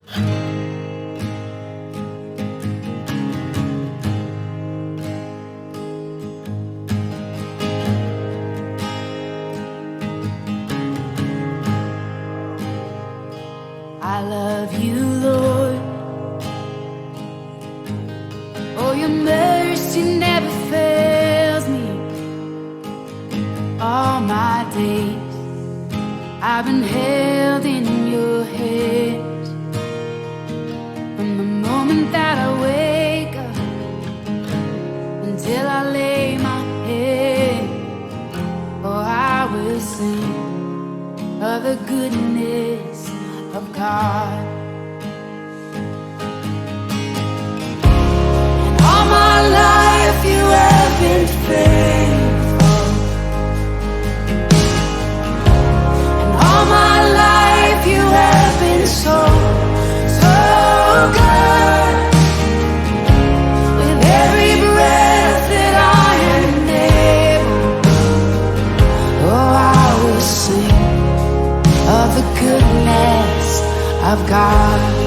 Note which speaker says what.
Speaker 1: I love you, Lord. Oh, your mercy never fails me. All my days I've been held in your hands. From the moment that I wake up until I lay my head, oh, I will sing of the goodness of God. And all my life you have been faithful. And all my life you have been so, so good. With every breath that I am able, oh, I will sing of the goodness of God.